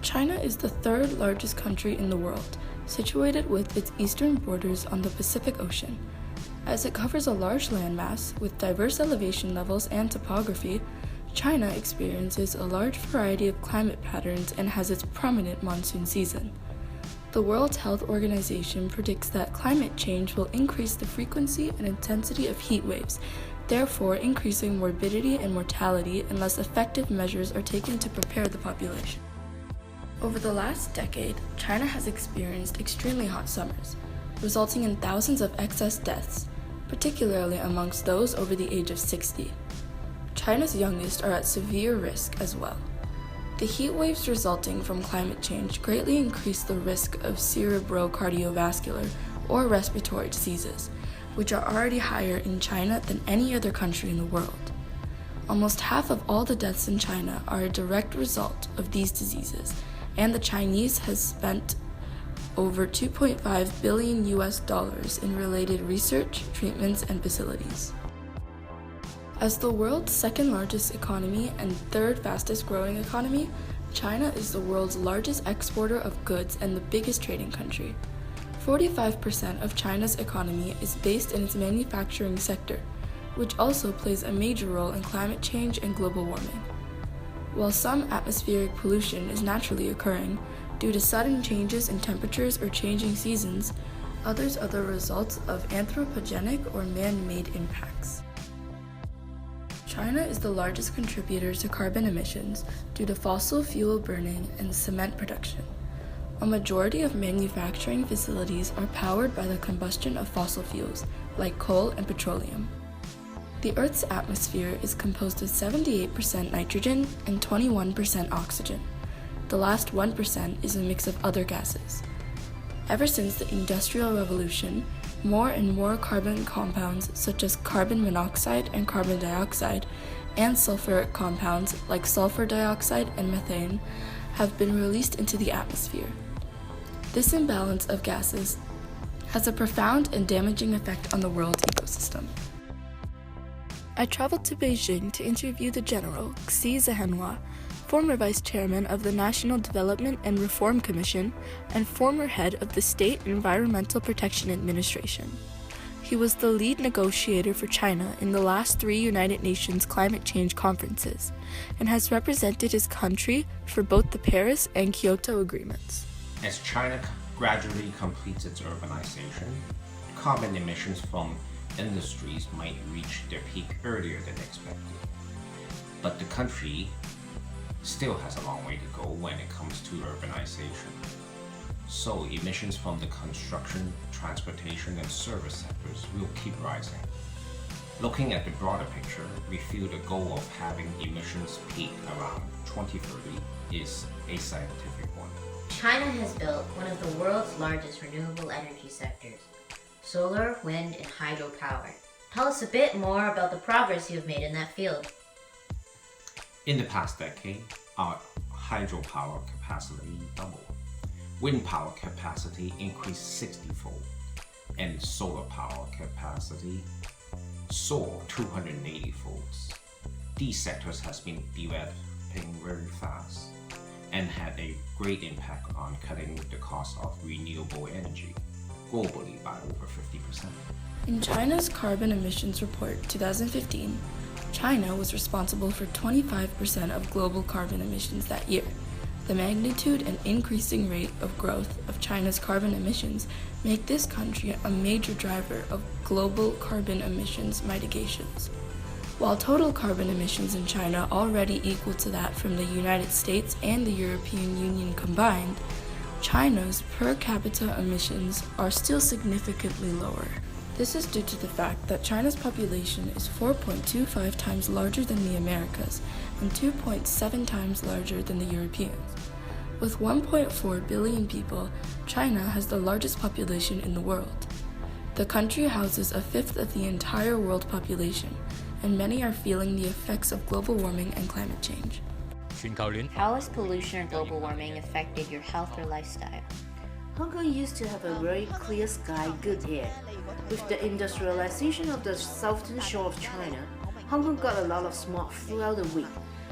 China is the third largest country in the world, situated with its eastern borders on the Pacific Ocean. As it covers a large landmass with diverse elevation levels and topography, China experiences a large variety of climate patterns and has its prominent monsoon season. The World Health Organization predicts that climate change will increase the frequency and intensity of heat waves, therefore increasing morbidity and mortality unless effective measures are taken to prepare the population. Over the last decade, China has experienced extremely hot summers, resulting in thousands of excess deaths, particularly amongst those over the age of 60. China's youngest are at severe risk as well. The heat waves resulting from climate change greatly increase the risk of cerebrocardiovascular or respiratory diseases, which are already higher in China than any other country in the world. Almost half of all the deaths in China are a direct result of these diseases, and the Chinese has spent over $2.5 billion in related research, treatments, and facilities. As the world's second largest economy and third fastest growing economy, China is the world's largest exporter of goods and the biggest trading country. 45% of China's economy is based in its manufacturing sector, which also plays a major role in climate change and global warming. While some atmospheric pollution is naturally occurring due to sudden changes in temperatures or changing seasons, others are the results of anthropogenic or man-made impacts. China is the largest contributor to carbon emissions due to fossil fuel burning and cement production. A majority of manufacturing facilities are powered by the combustion of fossil fuels, like coal and petroleum. The Earth's atmosphere is composed of 78% nitrogen and 21% oxygen. The last 1% is a mix of other gases. Ever since the Industrial Revolution, more and more carbon compounds such as carbon monoxide and carbon dioxide, and sulfuric compounds like sulfur dioxide and methane have been released into the atmosphere. This imbalance of gases has a profound and damaging effect on the world's ecosystem. I traveled to Beijing to interview the General Xi Zhenhua, former Vice Chairman of the National Development and Reform Commission and former head of the State Environmental Protection Administration. He was the lead negotiator for China in the last 3 United Nations climate change conferences and has represented his country for both the Paris and Kyoto agreements. As China gradually completes its urbanization, carbon emissions from industries might reach their peak earlier than expected. But the country still has a long way to go when it comes to urbanization. So emissions from the construction, transportation, and service sectors will keep rising. Looking at the broader picture, we feel the goal of having emissions peak around 2030 is a scientific one. China has built one of the world's largest renewable energy sectors, solar, wind, and hydropower. Tell us a bit more about the progress you have made in that field. In the past decade, our hydropower capacity doubled. Wind power capacity increased 60-fold, and solar power capacity soared 280-fold. These sectors has been developing very fast and had a great impact on cutting the cost of renewable energy globally by over 50%. In China's Carbon Emissions Report 2015, China was responsible for 25% of global carbon emissions that year. The magnitude and increasing rate of growth of China's carbon emissions make this country a major driver of global carbon emissions mitigations. While total carbon emissions in China already equal to that from the United States and the European Union combined, China's per capita emissions are still significantly lower. This is due to the fact that China's population is 4.25 times larger than the Americas and 2.7 times larger than the Europeans. With 1.4 billion people, China has the largest population in the world. The country houses a fifth of the entire world population, and many are feeling the effects of global warming and climate change. How has pollution or global warming affected your health or lifestyle? Hong Kong used to have a very clear sky, good air. With the industrialization of the southern shore of China, Hong Kong got a lot of smog throughout the week.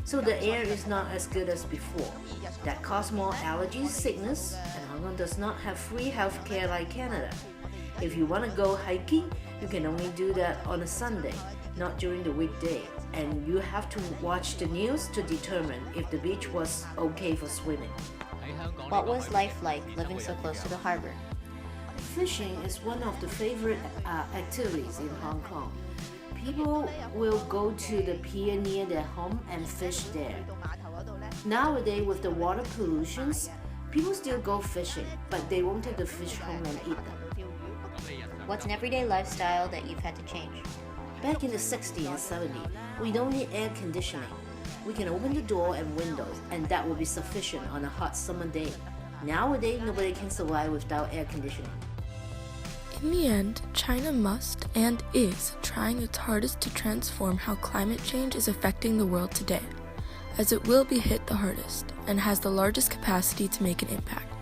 so the air is not as good as before. That causes more allergies, sickness, and Hong Kong does not have free healthcare like Canada. If you want to go hiking, you can only do that on a Sunday, not during the weekday, and you have to watch the news to determine if the beach was okay for swimming. What was life like living so close to the harbor? Fishing is one of the favorite activities in Hong Kong. People will go to the pier near their home and fish there. Nowadays, with the water pollutions, people still go fishing, but they won't take the fish home and eat them. What's an everyday lifestyle that you've had to change? Back in the 60s and 70s, we don't need air conditioning. We can open the door and windows, and that will be sufficient on a hot summer day. Nowadays, nobody can survive without air conditioning. In the end, China must and is trying its hardest to transform how climate change is affecting the world today, as it will be hit the hardest and has the largest capacity to make an impact.